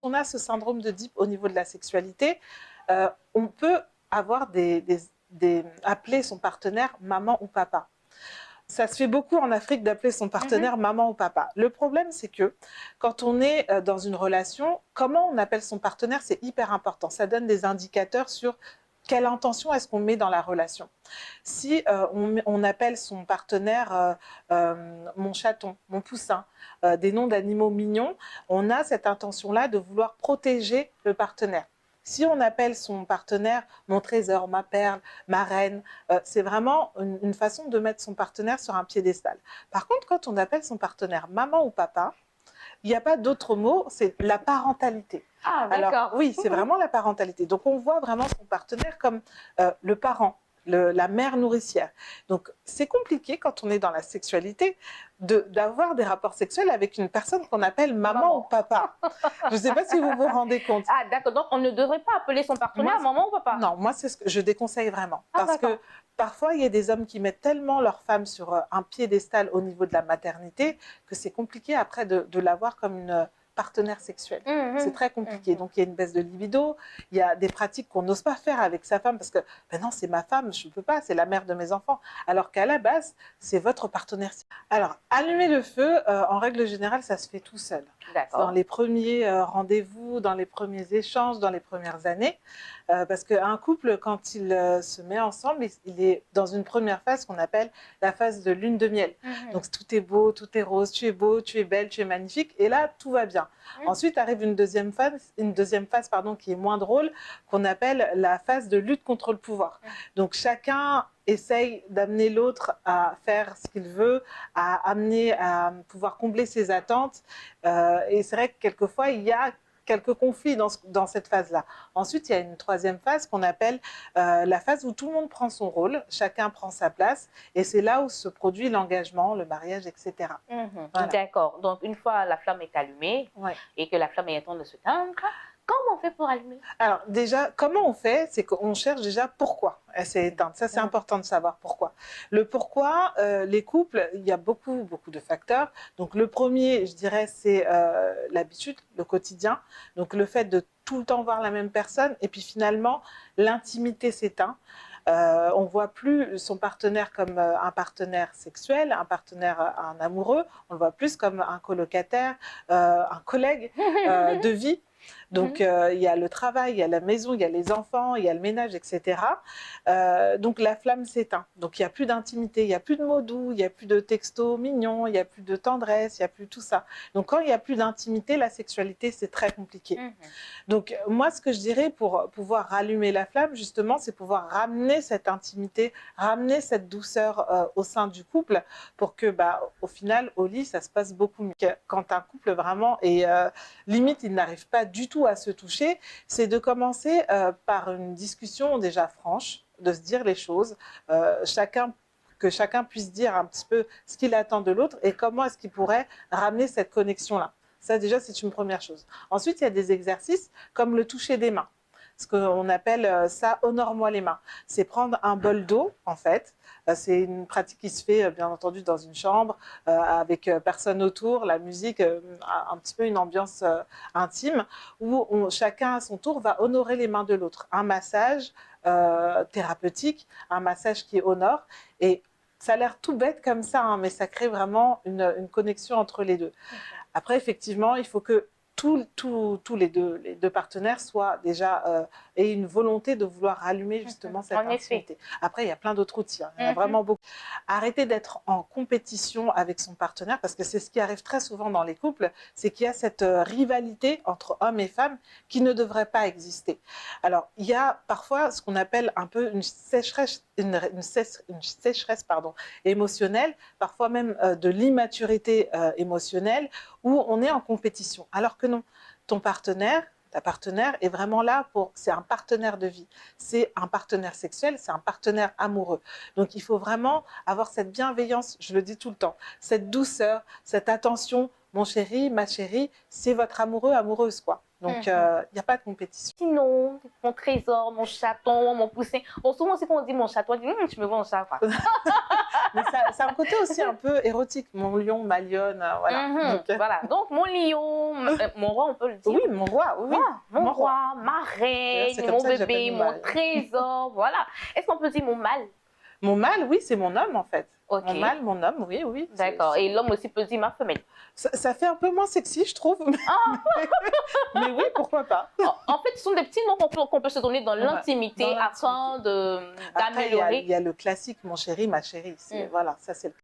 lorsqu'on a ce syndrome d'Oedipe au niveau de la sexualité, on peut avoir appeler son partenaire maman ou papa. Ça se fait beaucoup en Afrique d'appeler son partenaire maman ou papa. Le problème, c'est que quand on est dans une relation, comment on appelle son partenaire, c'est hyper important. Ça donne des indicateurs sur quelle intention est-ce qu'on met dans la relation. Si on appelle son partenaire mon chaton, mon poussin, des noms d'animaux mignons, on a cette intention-là de vouloir protéger le partenaire. Si on appelle son partenaire mon trésor, ma perle, ma reine, c'est vraiment une façon de mettre son partenaire sur un piédestal. Par contre, quand on appelle son partenaire maman ou papa, il n'y a pas d'autre mot, c'est la parentalité. Ah, d'accord. Alors, oui, c'est vraiment la parentalité. Donc, on voit vraiment son partenaire comme le parent, la mère nourricière. Donc, c'est compliqué quand on est dans la sexualité d'avoir des rapports sexuels avec une personne qu'on appelle maman ou papa. Je ne sais pas si vous vous rendez compte. Ah, d'accord. Donc, on ne devrait pas appeler son partenaire maman ou papa? Non, moi, c'est ce que je déconseille vraiment. Parce que parfois, il y a des hommes qui mettent tellement leur femme sur un piédestal au niveau de la maternité que c'est compliqué après de l'avoir comme une partenaire sexuel. C'est très compliqué. Donc, il y a une baisse de libido, il y a des pratiques qu'on n'ose pas faire avec sa femme parce que, ben non, c'est ma femme, je ne peux pas, c'est la mère de mes enfants. Alors qu'à la base, c'est votre partenaire. Alors, allumer le feu, en règle générale, ça se fait tout seul. Dans les premiers rendez-vous, dans les premiers échanges, dans les premières années. Parce qu'un couple, quand il se met ensemble, il est dans une première phase qu'on appelle la phase de lune de miel. Donc, tout est beau, tout est rose, tu es beau, tu es belle, tu es magnifique. Et là, tout va bien. Ensuite arrive une deuxième phase qui est moins drôle, qu'on appelle la phase de lutte contre le pouvoir. Donc, chacun essaye d'amener l'autre à faire ce qu'il veut, à pouvoir combler ses attentes. Et c'est vrai que quelquefois, il y a quelques conflits dans cette phase-là. Ensuite, il y a une troisième phase qu'on appelle la phase où tout le monde prend son rôle, chacun prend sa place, et c'est là où se produit l'engagement, le mariage, etc. Voilà. D'accord. Donc, une fois la flamme est allumée et que la flamme est en train de s'éteindre, comment on fait pour allumer? Alors déjà, comment on fait? C'est qu'on cherche déjà pourquoi elle s'est éteinte. Ça, c'est important de savoir pourquoi. Le pourquoi, les couples, il y a beaucoup de facteurs. Donc le premier, je dirais, c'est l'habitude, le quotidien. Donc le fait de tout le temps voir la même personne et puis finalement, l'intimité s'éteint. On ne voit plus son partenaire comme un partenaire sexuel, un amoureux. On le voit plus comme un colocataire, un collègue de vie. Donc, il y a le travail, il y a la maison, il y a les enfants, il y a le ménage, etc. Donc, la flamme s'éteint. Donc, il n'y a plus d'intimité, il n'y a plus de mots doux, il n'y a plus de textos mignons, il n'y a plus de tendresse, il n'y a plus tout ça. Donc, quand il n'y a plus d'intimité, la sexualité, c'est très compliqué. Donc, moi, ce que je dirais pour pouvoir rallumer la flamme, justement, c'est pouvoir ramener cette intimité, ramener cette douceur au sein du couple pour que, au final, au lit, ça se passe beaucoup mieux. Quand un couple vraiment est limite, il n'arrive pas du tout à se toucher, c'est de commencer par une discussion déjà franche, de se dire les choses, que chacun puisse dire un petit peu ce qu'il attend de l'autre et comment est-ce qu'il pourrait ramener cette connexion-là. Ça, déjà, c'est une première chose. Ensuite, il y a des exercices comme le toucher des mains. Ce qu'on appelle ça, honore-moi les mains. C'est prendre un bol d'eau, en fait. C'est une pratique qui se fait, bien entendu, dans une chambre, avec personne autour, la musique, un petit peu une ambiance intime, où chacun, à son tour, va honorer les mains de l'autre. Un massage thérapeutique, un massage qui honore. Et ça a l'air tout bête comme ça, hein, mais ça crée vraiment une connexion entre les deux. Après, effectivement, il faut que tous les deux partenaires aient une volonté de vouloir allumer justement cette intimité. Après, il y a plein d'autres outils, hein. Il y en a vraiment beaucoup. Arrêter d'être en compétition avec son partenaire, parce que c'est ce qui arrive très souvent dans les couples, c'est qu'il y a cette rivalité entre hommes et femmes qui ne devrait pas exister. Alors, il y a parfois ce qu'on appelle un peu une sécheresse émotionnelle, parfois même de l'immaturité émotionnelle, où on est en compétition. Alors que non, ton partenaire, ta partenaire est vraiment là c'est un partenaire de vie, c'est un partenaire sexuel, c'est un partenaire amoureux. Donc il faut vraiment avoir cette bienveillance, je le dis tout le temps, cette douceur, cette attention mon chéri, ma chérie, c'est votre amoureux, amoureuse, quoi. Donc, il n'y a pas de compétition. Sinon, mon trésor, mon chaton, mon poussin. Bon, souvent, c'est quand on dit mon chaton, on dit, tu me vois en chat, quoi. Mais ça a un côté aussi un peu érotique. Mon lion, ma lionne, voilà. Donc, voilà. Donc, mon lion, mon roi, on peut le dire. Oui, mon roi, oui. Mon roi, ma reine, mon bébé, mon trésor, voilà. Est-ce qu'on peut dire mon mâle? Mon mâle, oui, c'est mon homme, en fait. Okay. Mon mâle, mon homme, oui, oui. D'accord. Et l'homme aussi peut dire ma femelle. Ça fait un peu moins sexy, je trouve. Mais oui, pourquoi pas. En fait, ce sont des petits noms qu'on peut se donner dans l'intimité afin d'améliorer. Il y a le classique, mon chéri, ma chérie. Voilà, ça c'est le